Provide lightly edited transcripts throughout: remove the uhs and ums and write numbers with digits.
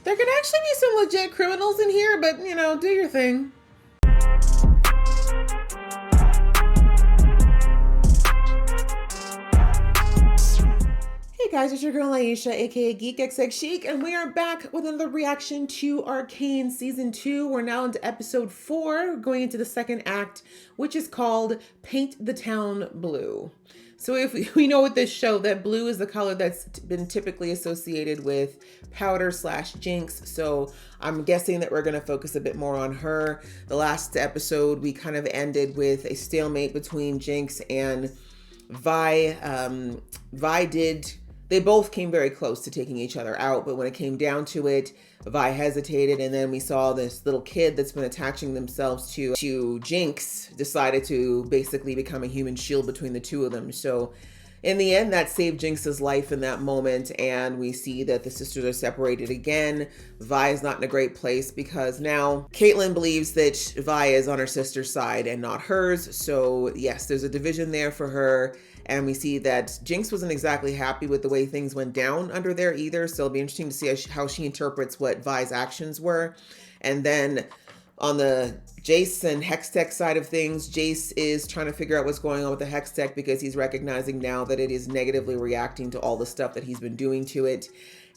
There could actually be some legit criminals in here, but, you know, do your thing. Hey guys, it's your girl Aisha, aka Geek XX Chic, and we are back with another reaction to Arcane Season 2. We're now into episode 4, going into the second act, which is called Paint the Town Blue. So if we know with this show that blue is the color that's been typically associated with powder / Jinx, so I'm guessing that we're going to focus a bit more on her. The last episode, we kind of ended with a stalemate between Jinx and Vi. They both came very close to taking each other out, but when it came down to it, Vi hesitated, and then we saw this little kid that's been attaching themselves to Jinx decided to basically become a human shield between the two of them. So in the end, that saved Jinx's life in that moment, and we see that the sisters are separated again. Vi is not in a great place because now Caitlyn believes that Vi is on her sister's side and not hers. So yes, there's a division there for her. And we see that Jinx wasn't exactly happy with the way things went down under there either. So it'll be interesting to see how she interprets what Vi's actions were. And then on the Jace and Hextech side of things, Jace is trying to figure out what's going on with the Hextech because he's recognizing now that it is negatively reacting to all the stuff that he's been doing to it.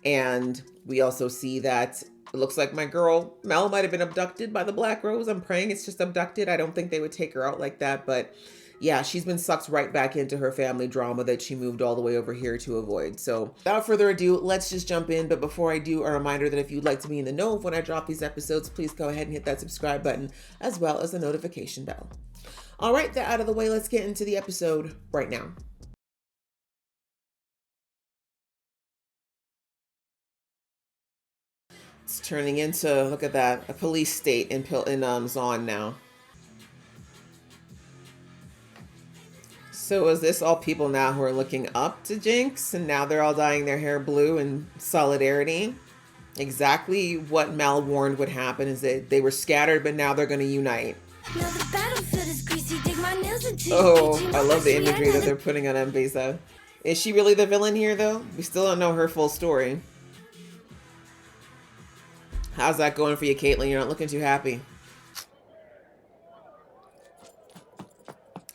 And we also see that it looks like my girl Mel might have been abducted by the Black Rose. I'm praying it's just abducted. I don't think they would take her out like that, but yeah, she's been sucked right back into her family drama that she moved all the way over here to avoid. So without further ado, let's just jump in. But before I do, a reminder that if you'd like to be in the know of when I drop these episodes, please go ahead and hit that subscribe button as well as the notification bell. All right, that out of the way, let's get into the episode right now. It's turning into, look at that, a police state in Zaun now. So is this all people now who are looking up to Jinx and now they're all dyeing their hair blue in solidarity? Exactly what Mel warned would happen is that they were scattered, but now they're going to unite. Now the battlefield is greasy, dig my nails into Oh, I love the imagery that they're putting on M-Pesa. Is she really the villain here though? We still don't know her full story. How's that going for you, Caitlyn? You're not looking too happy.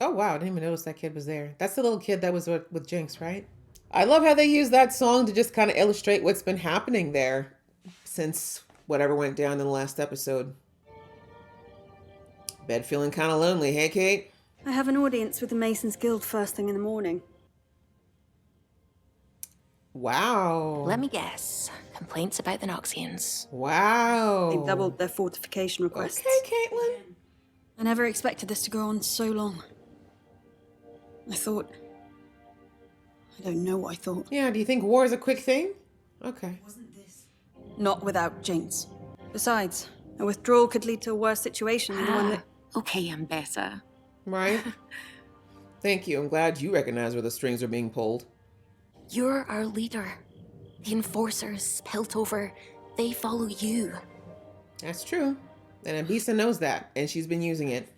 Oh, wow. I didn't even notice that kid was there. That's the little kid that was with Jinx, right? I love how they use that song to just kind of illustrate what's been happening there since whatever went down in the last episode. Bed feeling kind of lonely, hey, Kate? I have an audience with the Masons Guild first thing in the morning. Wow. Let me guess. Complaints about the Noxians. Wow. They've doubled their fortification requests. Okay, Caitlyn. I never expected this to go on so long. I thought... I don't know what I thought. Yeah, do you think war is a quick thing? Okay. Not without Jinx. Besides, a withdrawal could lead to a worse situation than the one that... Okay, I'm better. Right? Thank you. I'm glad you recognize where the strings are being pulled. You're our leader. The enforcers, Piltover, they follow you. That's true. And Ambisa knows that, and she's been using it.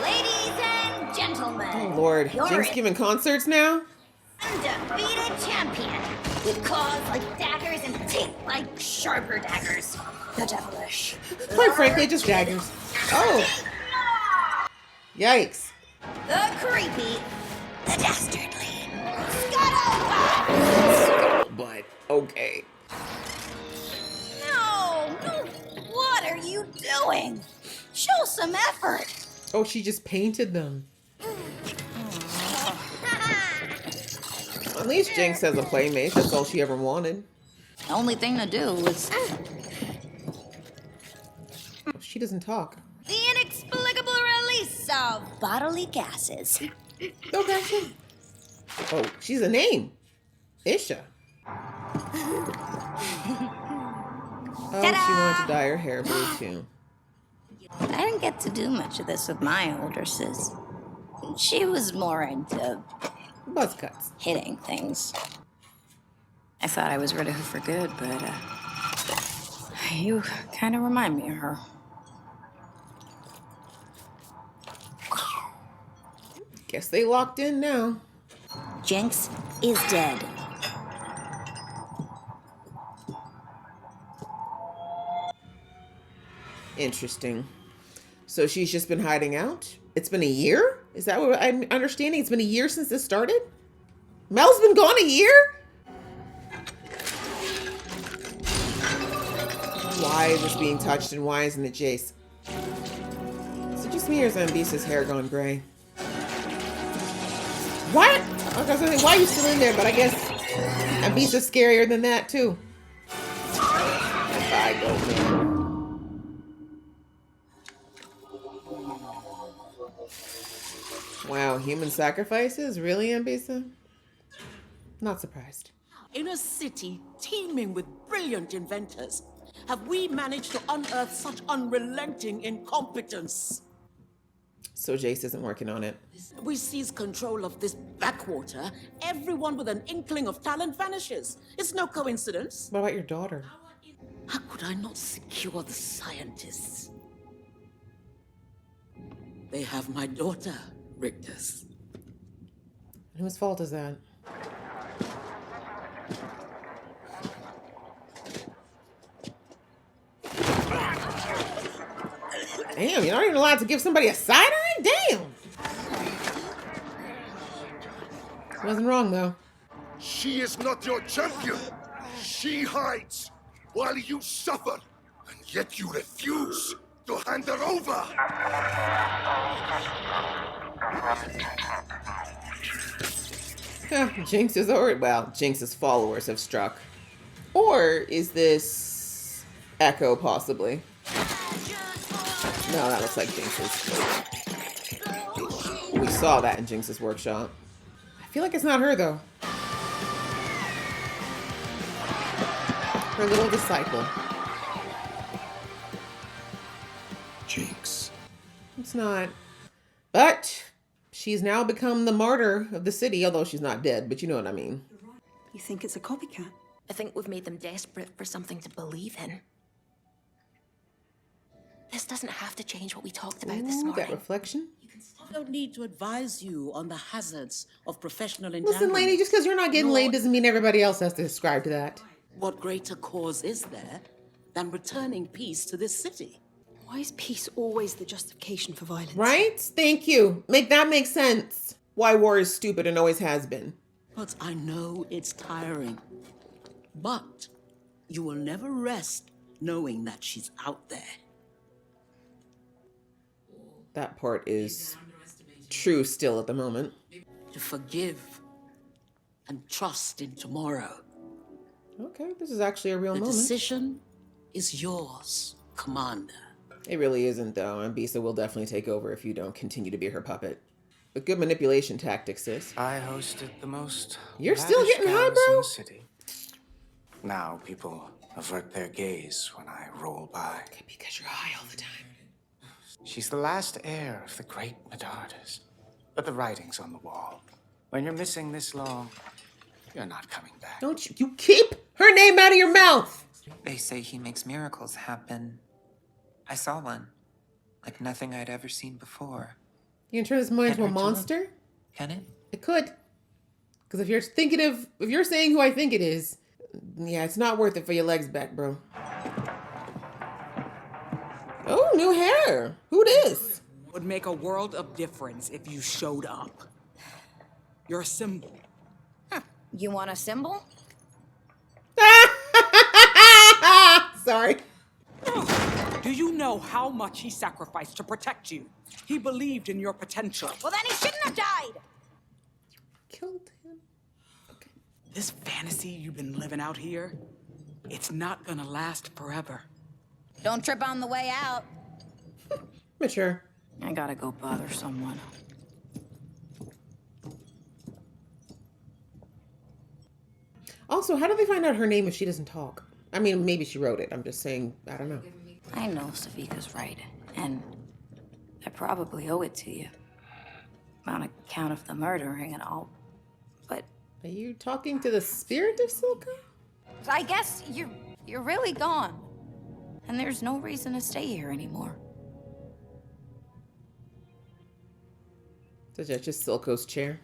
Ladies and gentlemen, Oh, Lord. Jinx giving concerts now? undefeated champion with claws like daggers and teeth like sharper daggers. The devilish. Quite frankly, just daggers. Oh! Yikes. The creepy. The dastardly. Scuttle! But, okay. No! What are you doing? Show some effort. Oh, she just painted them. At least Jinx has a playmate. That's all she ever wanted. The only thing to do is She doesn't talk. the inexplicable release of bodily gases. Okay. Oh, she's a name. Isha. Oh, she wanted to dye her hair blue too. I didn't get to do much of this with my older sis. She was more into Buzz cuts. hitting things. I thought I was rid of her for good, but you kind of remind me of her. Guess they locked in now. Jinx is dead. Interesting. So she's just been hiding out? It's been a year? Is that what I'm understanding? It's been a year since this started? Mel's been gone a year? Why is this being touched and why isn't it Jace? Is it just me or is Ambisa's hair gone gray? What? I was gonna say, why are you still in there? But I guess Ambisa's scarier than that too. Bye, go man. Wow, human sacrifices? Really, Ambisa? Not surprised. In a city teeming with brilliant inventors, have we managed to unearth such unrelenting incompetence? So Jace isn't working on it. We seize control of this backwater. Everyone with an inkling of talent vanishes. It's no coincidence. What about your daughter? How could I not secure the scientists? They have my daughter, Rictus. Whose fault is that? Damn, you're not even allowed to give somebody a side eye? Damn! Wasn't wrong, though. She is not your champion. She hides while you suffer, and yet you refuse to hand her over. Jinx's Jinx's followers have struck. Or is this Echo, possibly? No, that looks like Jinx's. We saw that in Jinx's workshop. I feel like it's not her, though. Her little disciple. Jinx. It's not. But she's now become the martyr of the city, although she's not dead, but you know what I mean. You think it's a copycat? I think we've made them desperate for something to believe in. This doesn't have to change what we talked about this Ooh, morning. that reflection. I don't need to advise you on the hazards of professional Listen, entanglement. lady, just because you're not getting Nor laid doesn't mean everybody else has to subscribe to that. What greater cause is there than returning peace to this city? Why is peace always the justification for violence? Right? Thank you. That makes sense. Why war is stupid and always has been. But I know it's tiring. But you will never rest knowing that she's out there. That part is true still at the moment. To forgive and trust in tomorrow. Okay, this is actually a real The moment. decision is yours, Commander. It really isn't, though, and Bisa will definitely take over if you don't continue to be her puppet. But good manipulation tactics, sis. I hosted the most. You're still lavish getting high, galas in bro? the city. Now people avert their gaze when I roll by. Because you're high all the time. She's the last heir of the great Medardas. But the writing's on the wall. When you're missing this long, you're not coming back. Don't you keep her name out of your mouth! They say he makes miracles happen. I saw one. Like nothing I'd ever seen before. You can turn this boy into a Can hurt you. monster? Can it? It could. Because if you're saying who I think it is, yeah, it's not worth it for your legs back, bro. Oh, new hair. Who this? Would make a world of difference if you showed up. You're a symbol. You want a symbol? Sorry. Do you know how much he sacrificed to protect you? He believed in your potential. Well, then he shouldn't have died. Killed him. Okay. This fantasy you've been living out here, it's not gonna last forever. Don't trip on the way out. Mature. I gotta go bother someone. Also, how do they find out her name if she doesn't talk? I mean, maybe she wrote it. I'm just saying, I don't know. I know Savika's right, and I probably owe it to you. On account of the murdering and all. But Are you talking to the spirit of Silka? I guess you're really gone. And there's no reason to stay here anymore. So that's just Silco's chair.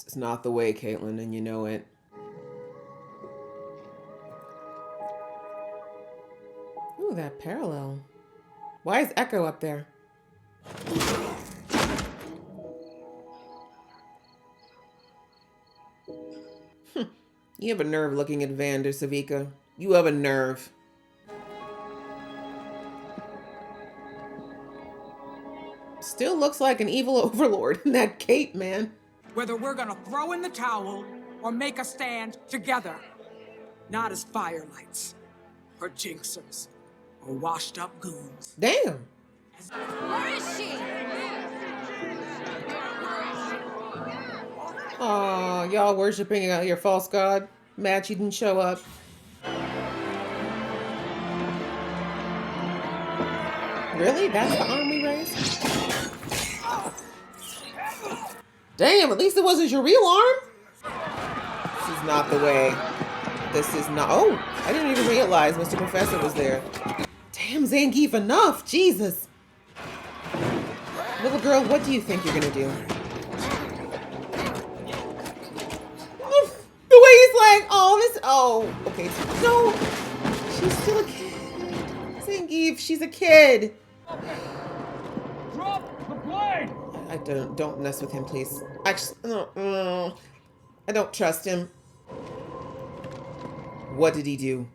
This is not the way, Caitlin, and you know it. Ooh, that parallel. Why is Echo up there? You have a nerve looking at Vander, Savika. You have a nerve. Still looks like an evil overlord in that cape, man. Whether we're gonna throw in the towel or make a stand together. Not as firelights, or jinxers, or washed up goons. Damn. Where is she? Aw, y'all worshiping your false god. Mad she didn't show up. Really? That's the arm we raised? Damn, at least it wasn't your real arm. This is not the way. This is not. Oh, I didn't even realize Mr. Professor was there. Damn, Zangief, enough. Jesus. Little girl, what do you think you're gonna do? The way he's like, oh, this. Oh, okay. No, she's still a kid. Zangief, she's a kid. Drop the blade! I don't mess with him, please. Actually, I don't trust him. What did he do?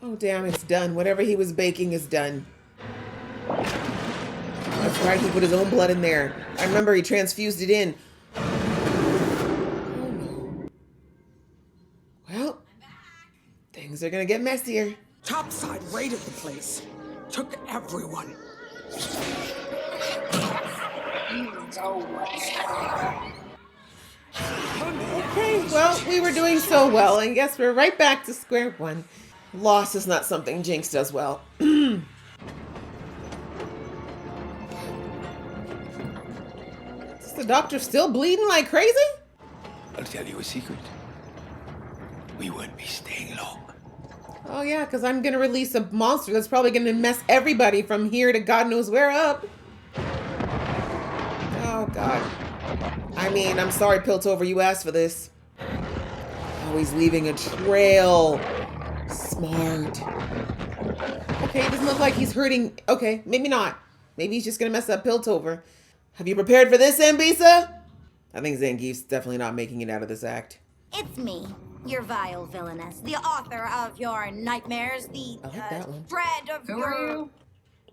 Oh damn, it's done. Whatever he was baking is done. That's right, he put his own blood in there. I remember he transfused it in. Oh no. Well, things are gonna get messier. Topside raided the place. Took everyone. Okay, well, we were doing so well, and guess we're right back to square one. Loss is not something Jinx does well. Is the doctor still bleeding like crazy? I'll tell you a secret. We won't be staying long. Oh yeah, because I'm going to release a monster that's probably going to mess everybody from here to God knows where up. Oh God. I mean, I'm sorry, Piltover, you asked for this. Always leaving a trail. Smart. Okay, it doesn't look like he's hurting. Okay, maybe not. Maybe he's just going to mess up Piltover. Have you prepared for this, Ambisa? I think Zangief's definitely not making it out of this act. It's me, your vile villainess, the author of your nightmares, the I like that one. dread of your...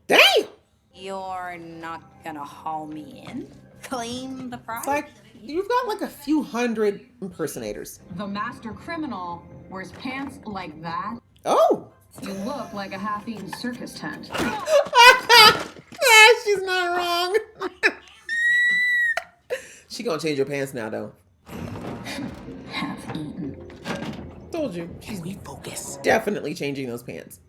Damn! You're not gonna haul me in? Claim the prize? It's like, you've got like a few hundred impersonators. The master criminal wears pants like that. Oh! You look like a half-eaten circus tent. She's not wrong. She gonna change her pants now, though. Half-eaten. Told you. She's Refocus. definitely changing those pants.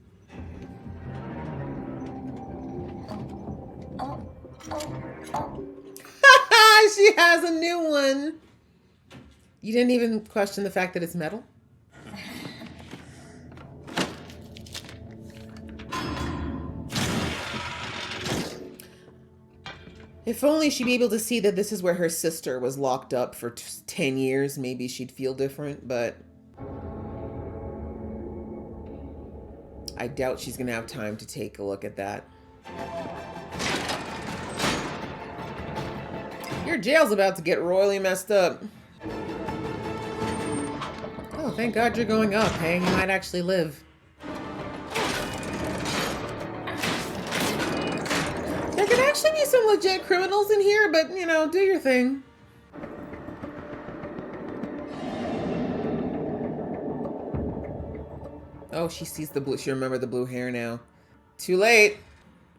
She has a new one. You didn't even question the fact that it's metal? If only she'd be able to see that this is where her sister was locked up for 10 years, maybe she'd feel different, but I doubt she's gonna have time to take a look at that. Your jail's about to get royally messed up. Oh, thank God you're going up, hey? You might actually live. There could actually be some legit criminals in here, but, you know, do your thing. Oh, she sees the blue. She remembered the blue hair now. Too late.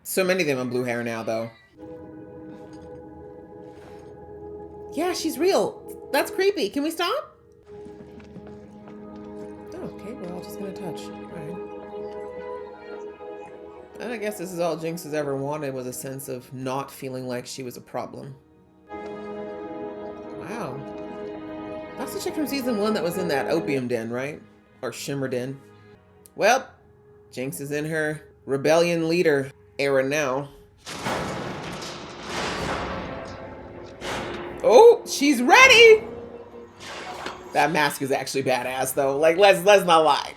So many of them have blue hair now, though. Yeah, she's real. That's creepy. Can we stop? Oh, okay, we're all just gonna touch. Alright. And I guess this is all Jinx has ever wanted, was a sense of not feeling like she was a problem. Wow. That's the chick from season 1 that was in that opium den, right? Or shimmer den. Well, Jinx is in her rebellion leader Aaron now. Oh, she's ready. That mask is actually badass though. Like, let's not lie.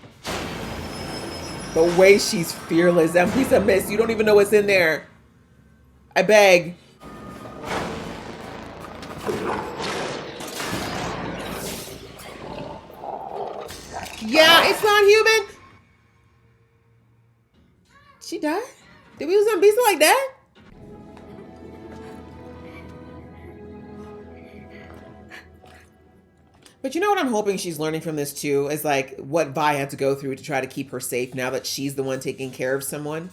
The way she's fearless. That piece of mist, you don't even know what's in there. I beg. Yeah, it's not human. She died? Did we lose some beast like that? But you know what I'm hoping she's learning from this too is like what Vi had to go through to try to keep her safe now that she's the one taking care of someone.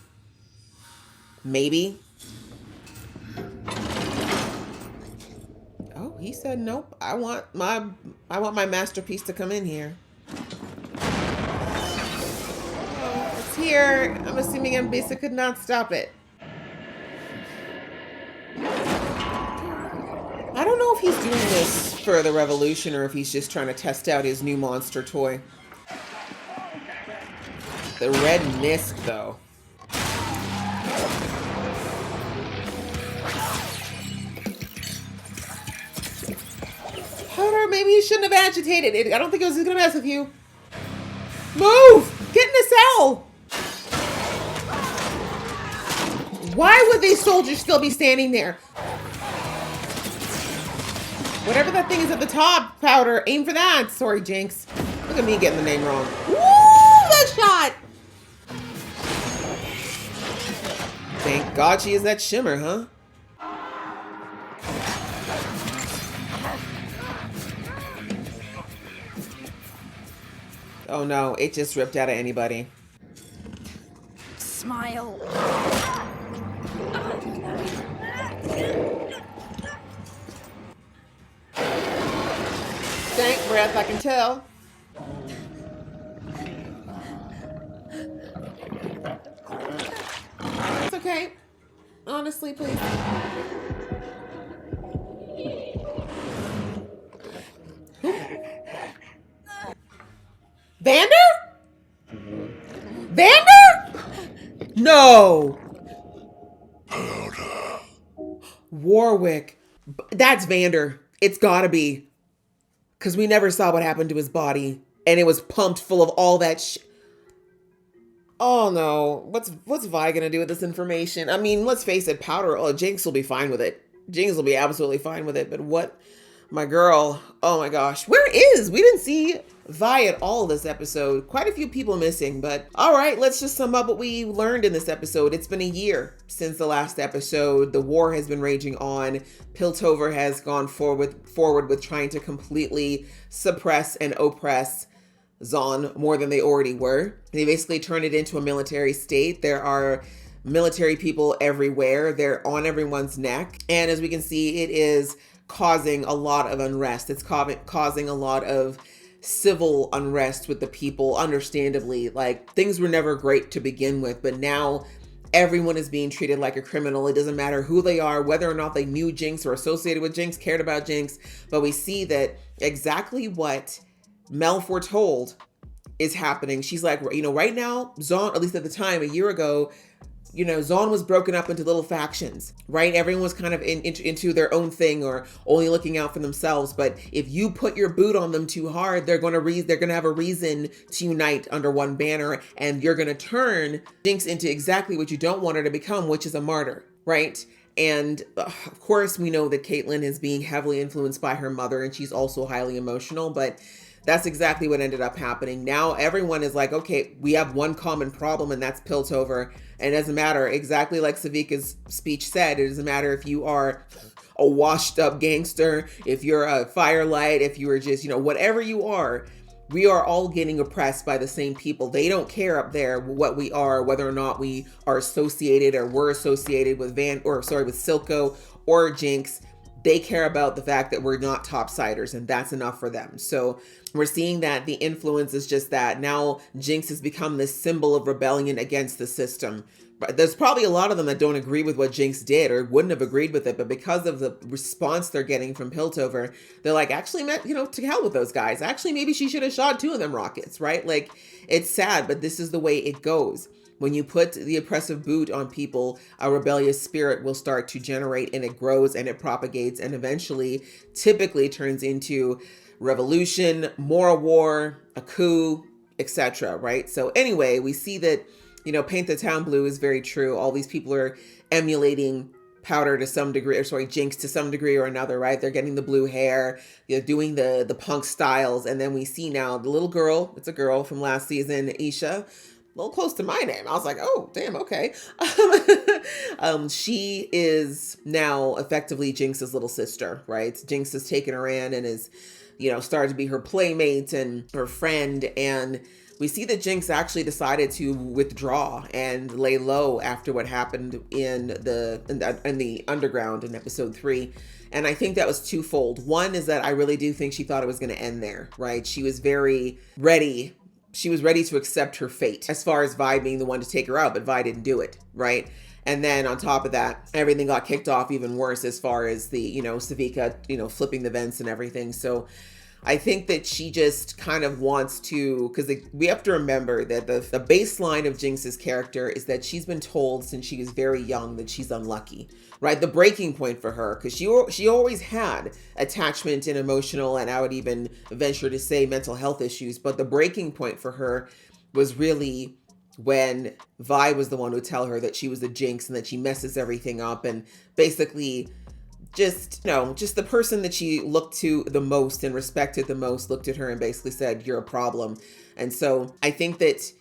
Maybe. Oh, he said nope. I want my masterpiece to come in here. Oh, it's here. I'm assuming M-Bisa could not stop it. I don't know if he's doing this for the revolution or if he's just trying to test out his new monster toy. The red mist, though. Powder, maybe you shouldn't have agitated it. I don't think it was going to mess with you. Move! Get in the cell! Why would these soldiers still be standing there? Whatever that thing is at the top, Powder, aim for that. Sorry, Jinx. Look at me getting the name wrong. Woo! That shot! Thank God she is that shimmer, huh? Oh no, it just ripped out of anybody. Smile. Stank breath, I can tell. It's okay. Honestly, please. Vander? Vander? No. Warwick. That's Vander. It's gotta be. Because we never saw what happened to his body. And it was pumped full of all that shit. Oh no. What's Vi gonna do with this information? I mean, let's face it, Powder, oh, Jinx will be fine with it. Jinx will be absolutely fine with it. But what? My girl. Oh my gosh. Where is? We didn't see Vi at all this episode. Quite a few people missing, but all right, let's just sum up what we learned in this episode. It's been a year since the last episode. The war has been raging on. Piltover has gone forward with trying to completely suppress and oppress Zon more than they already were. They basically turned it into a military state. There are military people everywhere. They're on everyone's neck. And as we can see, it is causing a lot of unrest. It's causing a lot of civil unrest with the people, understandably. Like, things were never great to begin with, but now everyone is being treated like a criminal. It doesn't matter who they are, whether or not they knew Jinx or associated with Jinx, cared about Jinx, but we see that exactly what Mel foretold is happening. She's like, you know, right now, Zon, at least at the time, a year ago, you know, Zon was broken up into little factions, right? Everyone was kind of into their own thing or only looking out for themselves. But if you put your boot on them too hard, they're going to have a reason to unite under one banner, and you're going to turn Jinx into exactly what you don't want her to become, which is a martyr, right? And of course, we know that Caitlyn is being heavily influenced by her mother, and she's also highly emotional, but that's exactly what ended up happening. Now everyone is like, okay, we have one common problem, and that's Piltover. And it doesn't matter, exactly like Savika's speech said, it doesn't matter if you are a washed up gangster, if you're a firelight, if you are just, you know, whatever you are, we are all getting oppressed by the same people. They don't care up there what we are, whether or not we are associated or were associated with with Silco or Jinx. They care about the fact that we're not topsiders, and that's enough for them. So we're seeing that the influence is just that. Now Jinx has become this symbol of rebellion against the system. But there's probably a lot of them that don't agree with what Jinx did or wouldn't have agreed with it, but because of the response they're getting from Piltover, they're like, actually, you know, to hell with those guys. Actually, maybe she should have shot 2 of them rockets, right? Like, it's sad, but this is the way it goes. When you put the oppressive boot on people, a rebellious spirit will start to generate, and it grows and it propagates and eventually typically turns into revolution, moral war, a coup, etc. Right? So anyway, we see that, you know, paint the town blue is very true. All these people are emulating Powder to some degree, or sorry, Jinx to some degree or another, right? They're getting the blue hair, they're doing the punk styles. And then we see now the little girl, it's a girl from last season, Isha, a little close to my name. I was like, oh, damn, okay. She is now effectively Jinx's little sister, right? Jinx has taken her in and is, you know, started to be her playmate and her friend. And we see that Jinx actually decided to withdraw and lay low after what happened in the underground in episode 3. And I think that was twofold. One is that I really do think she thought it was going to end there, right? She was very ready. She was ready to accept her fate as far as Vi being the one to take her out, but Vi didn't do it, right? And then on top of that, everything got kicked off even worse as far as the, you know, Savika, you know, flipping the vents and everything. So I think that she just kind of wants to, because we have to remember that the baseline of Jinx's character is that she's been told since she was very young that she's unlucky, right? The breaking point for her, because she always had attachment and emotional, and I would even venture to say mental health issues, but the breaking point for her was really when Vi was the one who would tell her that she was the Jinx and that she messes everything up, and basically just, you know, just the person that she looked to the most and respected the most looked at her and basically said, you're a problem. And so I think that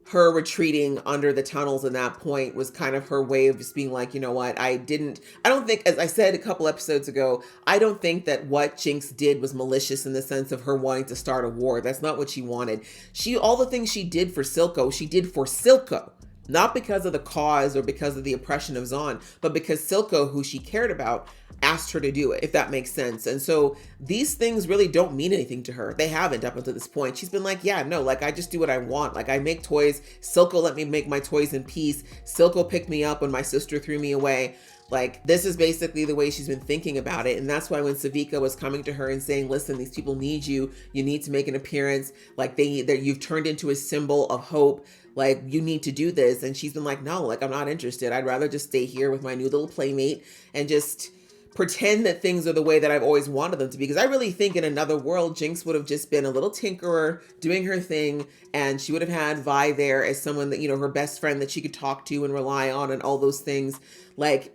her retreating under the tunnels in that point was kind of her way of just being like, you know what, I don't think, as I said a couple episodes ago, I don't think that what Jinx did was malicious in the sense of her wanting to start a war. That's not what she wanted. All the things she did for Silco, she did for Silco. Not because of the cause or because of the oppression of Zahn, but because Silco, who she cared about, asked her to do it, if that makes sense. And so these things really don't mean anything to her. They haven't up until this point. She's been like, yeah, no, like I just do what I want. Like I make toys. Silco let me make my toys in peace. Silco picked me up when my sister threw me away. Like this is basically the way she's been thinking about it. And that's why when Savika was coming to her and saying, listen, these people need you. You need to make an appearance. Like you've turned into a symbol of hope. Like you need to do this. And she's been like, no, like I'm not interested. I'd rather just stay here with my new little playmate and just pretend that things are the way that I've always wanted them to be. Because I really think in another world, Jinx would have just been a little tinkerer doing her thing. And she would have had Vi there as someone that, you know, her best friend that she could talk to and rely on and all those things. Like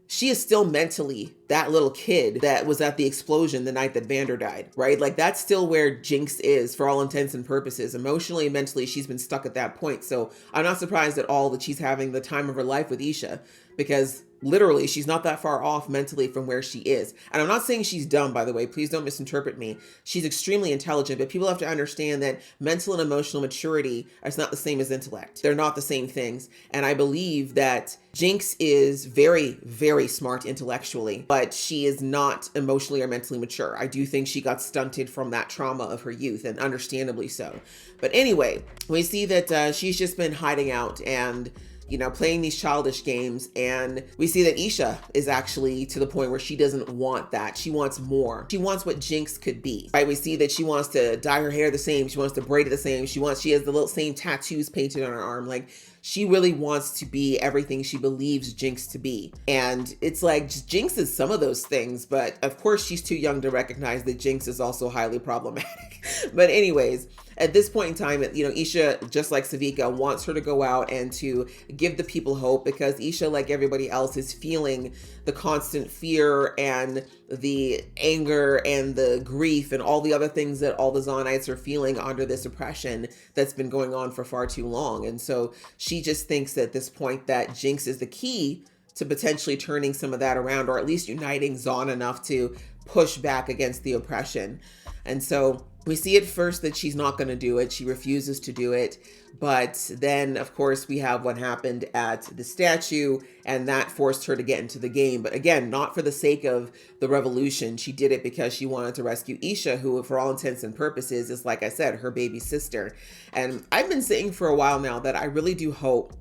she is still mentally that little kid that was at the explosion the night that Vander died, right? Like that's still where Jinx is for all intents and purposes. Emotionally and mentally, she's been stuck at that point. So I'm not surprised at all that she's having the time of her life with Isha, because literally she's not that far off mentally from where she is. And I'm not saying she's dumb, by the way, please don't misinterpret me. She's extremely intelligent, but people have to understand that mental and emotional maturity is not the same as intellect. They're not the same things. And I believe that Jinx is very, very smart intellectually, but she is not emotionally or mentally mature. I do think she got stunted from that trauma of her youth, and understandably so. But anyway, we see that she's just been hiding out and, you know, playing these childish games. And we see that Isha is actually to the point where she doesn't want that. She wants more. She wants what Jinx could be, right? We see that she wants to dye her hair the same. She wants to braid it the same. She has the little same tattoos painted on her arm. Like she really wants to be everything she believes Jinx to be. And it's like Jinx is some of those things, but of course she's too young to recognize that Jinx is also highly problematic. But anyways, at this point in time, you know, Isha, just like Savika, wants her to go out and to give the people hope, because Isha, like everybody else, is feeling the constant fear and the anger and the grief and all the other things that all the Zahnites are feeling under this oppression that's been going on for far too long. And so she just thinks at this point that Jinx is the key to potentially turning some of that around, or at least uniting Zahn enough to push back against the oppression. And so we see at first that she's not going to do it. She refuses to do it. But then, of course, we have what happened at the statue, and that forced her to get into the game. But again, not for the sake of the revolution. She did it because she wanted to rescue Isha, who, for all intents and purposes, is, like I said, her baby sister. And I've been saying for a while now that I really do hope,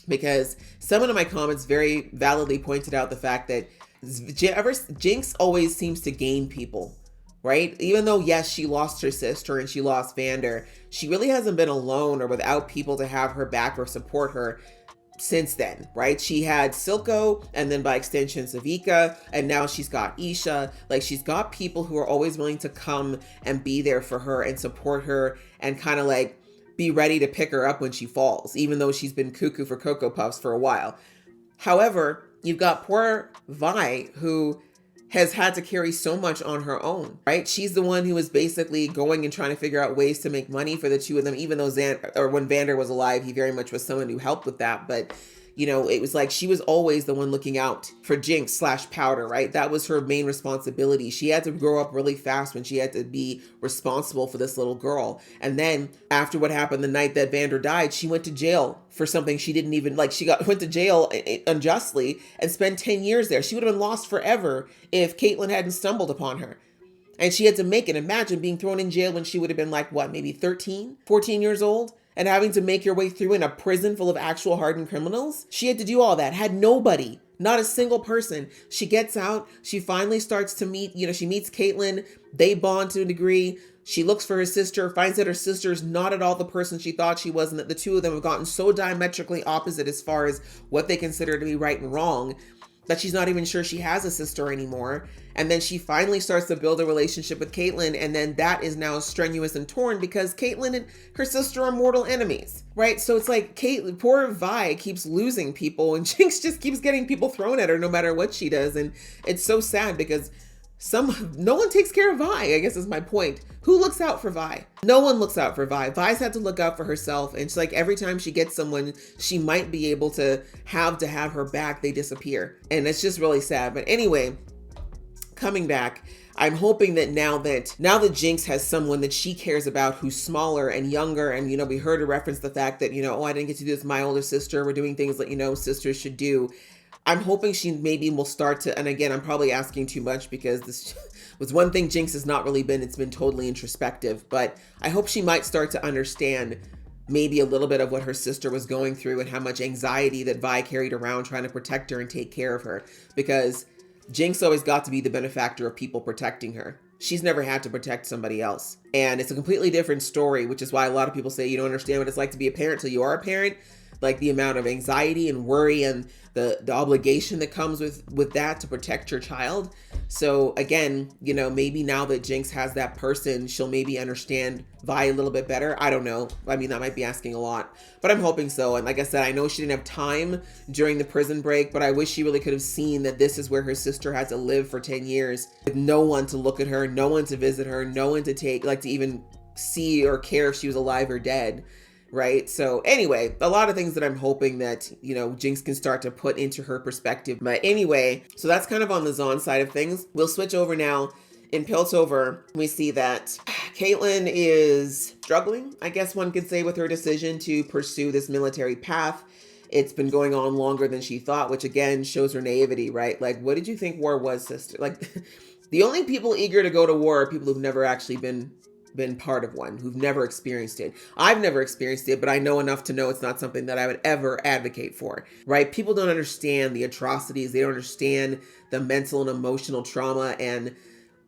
because someone in my comments very validly pointed out the fact that Jinx always seems to gain people right? Even though, yes, she lost her sister and she lost Vander, she really hasn't been alone or without people to have her back or support her since then, right? She had Silco, and then by extension Savika, and now she's got Isha. Like, she's got people who are always willing to come and be there for her and support her and kind of like be ready to pick her up when she falls, even though she's been cuckoo for Cocoa Puffs for a while. However, you've got poor Vi, who has had to carry so much on her own, right? She's the one who is basically going and trying to figure out ways to make money for the two of them, even though when Vander was alive, he very much was someone who helped with that. But, you know, it was like she was always the one looking out for Jinx / Powder, right? That was her main responsibility. She had to grow up really fast when she had to be responsible for this little girl. And then after what happened the night that Vander died, she went to jail for something she didn't even, like, went to jail unjustly and spent 10 years there. She would have been lost forever if Caitlyn hadn't stumbled upon her. And she had to make it. Imagine being thrown in jail when she would have been like, what, maybe 13, 14 years old? And having to make your way through in a prison full of actual hardened criminals. She had to do all that, had nobody, not a single person. She gets out, she finally starts to meet, you know, she meets Caitlyn, they bond to a degree. She looks for her sister, finds that her sister is not at all the person she thought she was, and that the two of them have gotten so diametrically opposite as far as what they consider to be right and wrong, that she's not even sure she has a sister anymore. And then she finally starts to build a relationship with Caitlyn, and then that is now strenuous and torn because Caitlyn and her sister are mortal enemies, right? So it's like poor Vi keeps losing people, and Jinx just keeps getting people thrown at her no matter what she does. And it's so sad because no one takes care of Vi, I guess is my point. Who looks out for Vi? No one looks out for Vi. Vi's had to look out for herself. And it's like every time she gets someone she might be able to have her back, they disappear. And it's just really sad. But anyway, coming back, I'm hoping that now that Jinx has someone that she cares about who's smaller and younger, and, you know, we heard her reference the fact that, you know, oh, I didn't get to do this with my older sister. We're doing things that, you know, sisters should do. I'm hoping she maybe will start to, and again, I'm probably asking too much because this was one thing Jinx has not really been. It's been totally introspective, but I hope she might start to understand maybe a little bit of what her sister was going through and how much anxiety that Vi carried around trying to protect her and take care of her, because Jinx always got to be the benefactor of people protecting her. She's never had to protect somebody else. And it's a completely different story, which is why a lot of people say you don't understand what it's like to be a parent till you are a parent. Like the amount of anxiety and worry and the obligation that comes with that to protect your child. So again, you know, maybe now that Jinx has that person, she'll maybe understand Vi a little bit better. I don't know. I mean, that might be asking a lot, but I'm hoping so. And like I said, I know she didn't have time during the prison break, but I wish she really could have seen that this is where her sister had to live for 10 years with no one to look at her, no one to visit her, no one to to even see or care if she was alive or dead. Right. So anyway, a lot of things that I'm hoping that, you know, Jinx can start to put into her perspective. But anyway, so that's kind of on the Zon side of things. We'll switch over now. In Piltover, we see that Caitlyn is struggling, I guess one could say, with her decision to pursue this military path. It's been going on longer than she thought, which again shows her naivety, right? Like, what did you think war was, sister? Like, the only people eager to go to war are people who've never actually been part of one, who've never experienced it. I've never experienced it, but I know enough to know it's not something that I would ever advocate for, right? People don't understand the atrocities. They don't understand the mental and emotional trauma and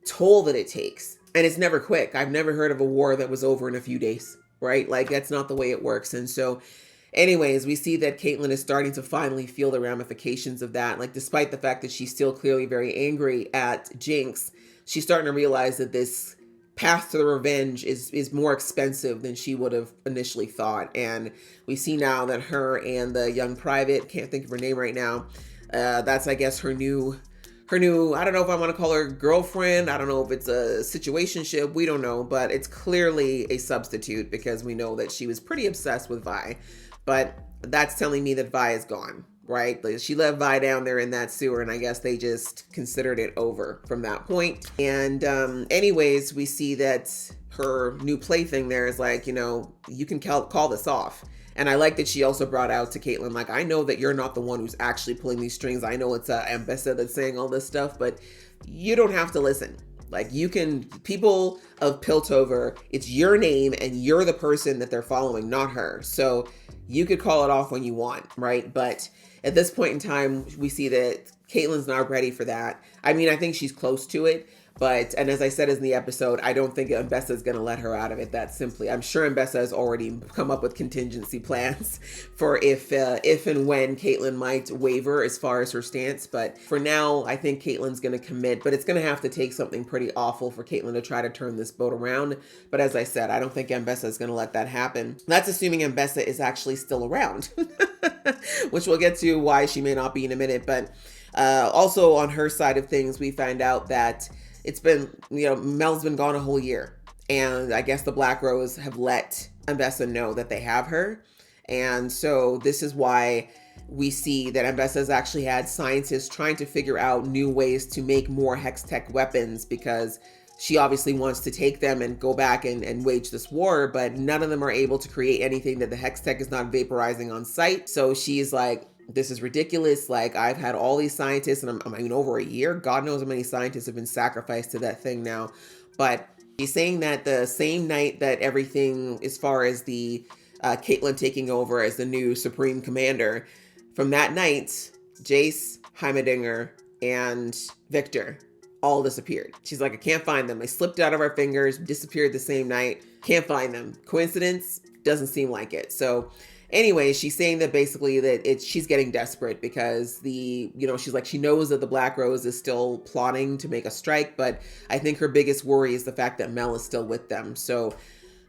toll that it takes. And it's never quick. I've never heard of a war that was over in a few days, right? Like, that's not the way it works. And so anyways, we see that Caitlyn is starting to finally feel the ramifications of that. Like, despite the fact that she's still clearly very angry at Jinx, she's starting to realize that this path to the revenge is more expensive than she would have initially thought. And we see now that her and the young private, can't think of her name right now, that's, I guess, her new, I don't know if I want to call her girlfriend. I don't know if it's a situationship. We don't know, but it's clearly a substitute because we know that she was pretty obsessed with Vi. But that's telling me that Vi is gone, right? Like, she left Vi down there in that sewer, and I guess they just considered it over from that point. And anyways, we see that her new plaything there is like, you know, you can call this off. And I like that she also brought out to Caitlyn, like, I know that you're not the one who's actually pulling these strings. I know it's Ambessa that's saying all this stuff, but you don't have to listen. Like, you can, people of Piltover, it's your name and you're the person that they're following, not her. So you could call it off when you want, right? But at this point in time, we see that Caitlyn's not ready for that. I mean, I think she's close to it, But, and as I said in the episode, I don't think Mbessa is going to let her out of it that simply. I'm sure Mbessa has already come up with contingency plans for if and when Caitlyn might waver as far as her stance. But for now, I think Caitlyn's going to commit, but it's going to have to take something pretty awful for Caitlyn to try to turn this boat around. But as I said, I don't think Mbessa is going to let that happen. That's assuming Mbessa is actually still around, which we'll get to why she may not be in a minute. But also on her side of things, we find out that it's been, Mel's been gone a whole year. And I guess the Black Rose have let Mbessa know that they have her. And so this is why we see that Mbessa has actually had scientists trying to figure out new ways to make more hex tech weapons, because she obviously wants to take them and go back and wage this war, but none of them are able to create anything that the hex tech is not vaporizing on site. So she's like, this is ridiculous. Like, I've had all these scientists, and I'm over a year. God knows how many scientists have been sacrificed to that thing now. But she's saying that the same night that everything, as far as the Caitlyn taking over as the new Supreme Commander, from that night, Jace, Heimerdinger, and Victor all disappeared. She's like, I can't find them. They slipped out of our fingers, disappeared the same night. Can't find them. Coincidence? Doesn't seem like it. So anyway, she's saying that basically that she's getting desperate because she's like, she knows that the Black Rose is still plotting to make a strike, but I think her biggest worry is the fact that Mel is still with them. So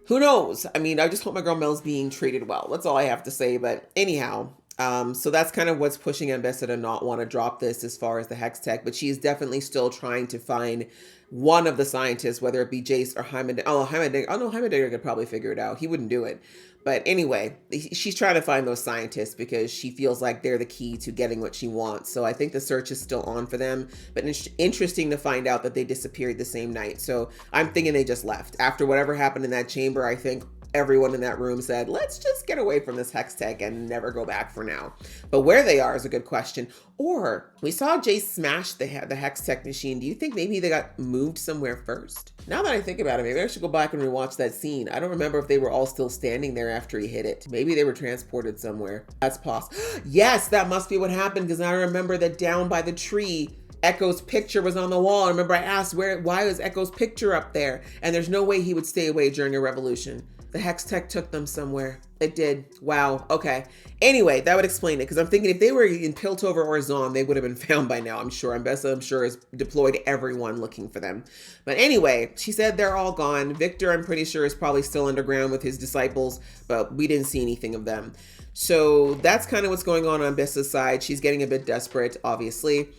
who knows? I mean, I just hope my girl Mel's being treated well. That's all I have to say. But anyhow, so that's kind of what's pushing Mbessa to not want to drop this as far as the hex tech, but she's definitely still trying to find one of the scientists, whether it be Jace or Heimerdinger. Heimerdinger could probably figure it out. He wouldn't do it. But anyway, she's trying to find those scientists because she feels like they're the key to getting what she wants. So I think the search is still on for them, but it's interesting to find out that they disappeared the same night. So I'm thinking they just left. After whatever happened in that chamber, I think everyone in that room said, let's just get away from this hex tech and never go back for now. But where they are is a good question. Or we saw Jace smash the hex tech machine. Do you think maybe they got moved somewhere first? Now that I think about it, maybe I should go back and rewatch that scene. I don't remember if they were all still standing there after he hit it. Maybe they were transported somewhere. That's possible. Yes, that must be what happened, because I remember that down by the tree, Echo's picture was on the wall. I remember I asked why was Echo's picture up there? And there's no way he would stay away during a revolution. The hex tech took them somewhere. It did. Wow. Okay. Anyway, that would explain it, because I'm thinking if they were in Piltover or Zon, they would have been found by now, I'm sure. Mbessa, I'm sure, has deployed everyone looking for them. But anyway, she said they're all gone. Victor, I'm pretty sure, is probably still underground with his disciples, but we didn't see anything of them. So that's kind of what's going on Mbessa's side. She's getting a bit desperate, obviously.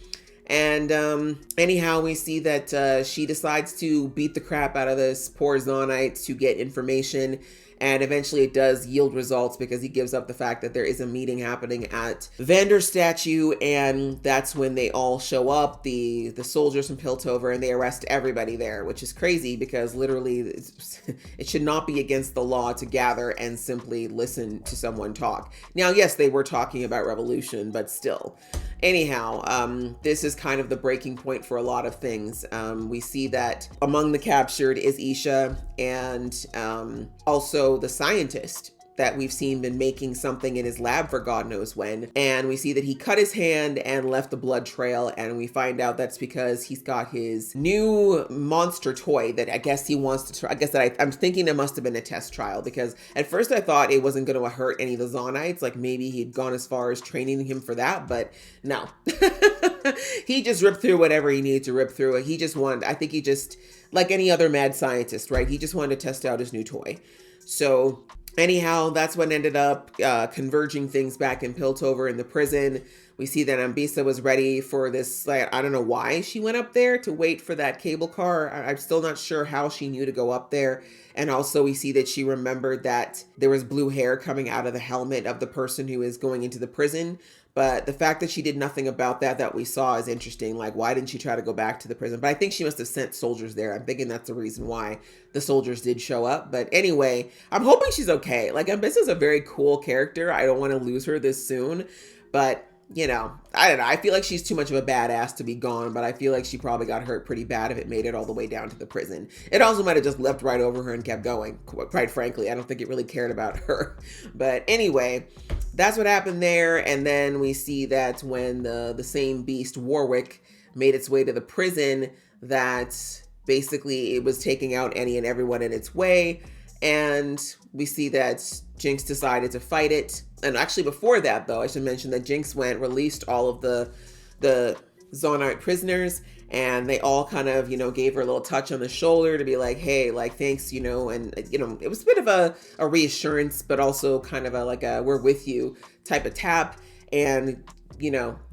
And anyhow, we see that she decides to beat the crap out of this poor Zonite to get information. And eventually it does yield results, because he gives up the fact that there is a meeting happening at Vander's statue. And that's when they all show up, the soldiers from Piltover, and they arrest everybody there, which is crazy, because literally it should not be against the law to gather and simply listen to someone talk. Now, yes, they were talking about revolution, but still. Anyhow, this is kind of the breaking point for a lot of things. We see that among the captured is Isha, and also the scientist that we've seen been making something in his lab for God knows when. And we see that he cut his hand and left the blood trail, and we find out that's because he's got his new monster toy that I guess he wants to try. I guess that I'm thinking it must have been a test trial, because at first I thought it wasn't going to hurt any of the Zonites. Like maybe he'd gone as far as training him for that, but no. He just ripped through whatever he needed to rip through. He just wanted, I think he just, like any other mad scientist, right? He just wanted to test out his new toy. So anyhow, that's what ended up converging things back in Piltover in the prison. We see that Mbessa was ready for this, like, I don't know why she went up there to wait for that cable car. I'm still not sure how she knew to go up there. And also we see that she remembered that there was blue hair coming out of the helmet of the person who is going into the prison. But the fact that she did nothing about that we saw is interesting. Like, why didn't she try to go back to the prison? But I think she must have sent soldiers there. I'm thinking that's the reason why the soldiers did show up. But anyway, I'm hoping she's okay. Like, Mbessa's a very cool character. I don't want to lose her this soon. But, you know, I don't know. I feel like she's too much of a badass to be gone. But I feel like she probably got hurt pretty bad if it made it all the way down to the prison. It also might have just leapt right over her and kept going. Quite frankly, I don't think it really cared about her. But anyway, that's what happened there. And then we see that when the same beast, Warwick, made its way to the prison, that basically it was taking out any and everyone in its way. And we see that Jinx decided to fight it. And actually before that, though, I should mention that Jinx released all of the Zonite prisoners, and they all kind of, gave her a little touch on the shoulder to be like, hey, like, thanks, and, it was a bit of a reassurance, but also kind of a we're with you type of tap. And,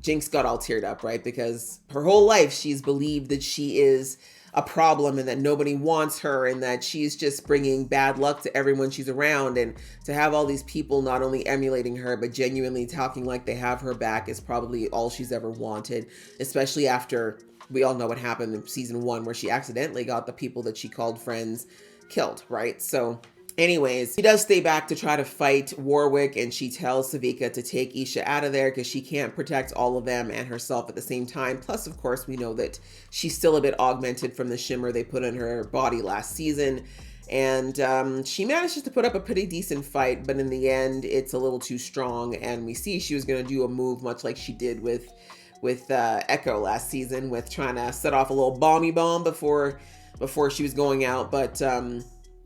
Jinx got all teared up, right? Because her whole life she's believed that she is a problem and that nobody wants her and that she's just bringing bad luck to everyone she's around. And to have all these people not only emulating her, but genuinely talking like they have her back is probably all she's ever wanted, especially after we all know what happened in season 1 where she accidentally got the people that she called friends killed, right? So anyways, she does stay back to try to fight Warwick, and she tells Savika to take Isha out of there because she can't protect all of them and herself at the same time. Plus, of course, we know that she's still a bit augmented from the shimmer they put in her body last season. And she manages to put up a pretty decent fight, but in the end, it's a little too strong. And we see she was going to do a move much like she did with Echo last season, with trying to set off a little bomby bomb before she was going out. But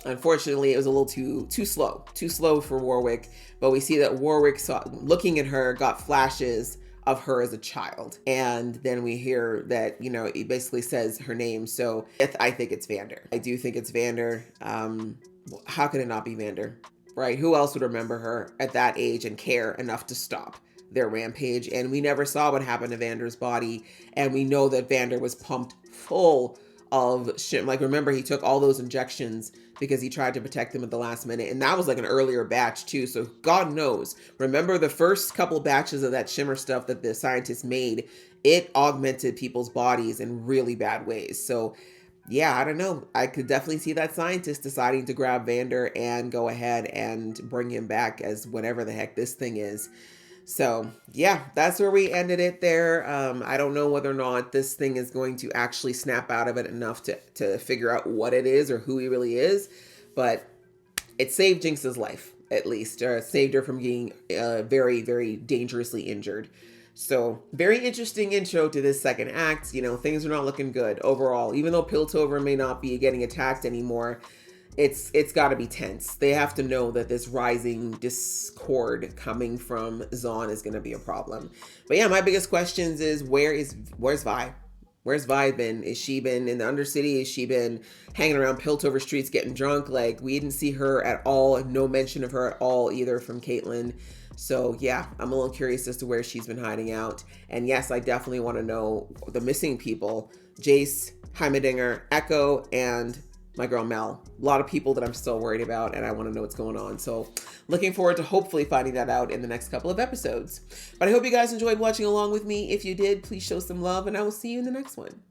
unfortunately, it was a little too slow for Warwick. But we see that Warwick, looking at her, got flashes of her as a child. And then we hear that, he basically says her name. So I think it's Vander. I do think it's Vander. How could it not be Vander, right? Who else would remember her at that age and care enough to stop their rampage? And we never saw what happened to Vander's body. And we know that Vander was pumped full of shit. Like, remember, he took all those injections because he tried to protect them at the last minute. And that was like an earlier batch too. So God knows. Remember the first couple batches of that shimmer stuff that the scientists made, it augmented people's bodies in really bad ways. So yeah, I don't know. I could definitely see that scientist deciding to grab Vander and go ahead and bring him back as whatever the heck this thing is. So yeah, that's where we ended it there. I don't know whether or not this thing is going to actually snap out of it enough to figure out what it is or who he really is, but it saved Jinx's life, at least, or saved her from being very, very dangerously injured. So very interesting intro to this second act. Things are not looking good overall. Even though Piltover may not be getting attacked anymore, it's got to be tense. They have to know that this rising discord coming from Zon is going to be a problem. But yeah, my biggest questions is where's Vi? Where's Vi been? Is she been in the Undercity? Has she been hanging around Piltover streets getting drunk? Like, we didn't see her at all. No mention of her at all either from Caitlin. So yeah, I'm a little curious as to where she's been hiding out. And yes, I definitely want to know the missing people: Jace, Heimerdinger, Echo, and my girl Mel. A lot of people that I'm still worried about, and I want to know what's going on. So looking forward to hopefully finding that out in the next couple of episodes. But I hope you guys enjoyed watching along with me. If you did, please show some love, and I will see you in the next one.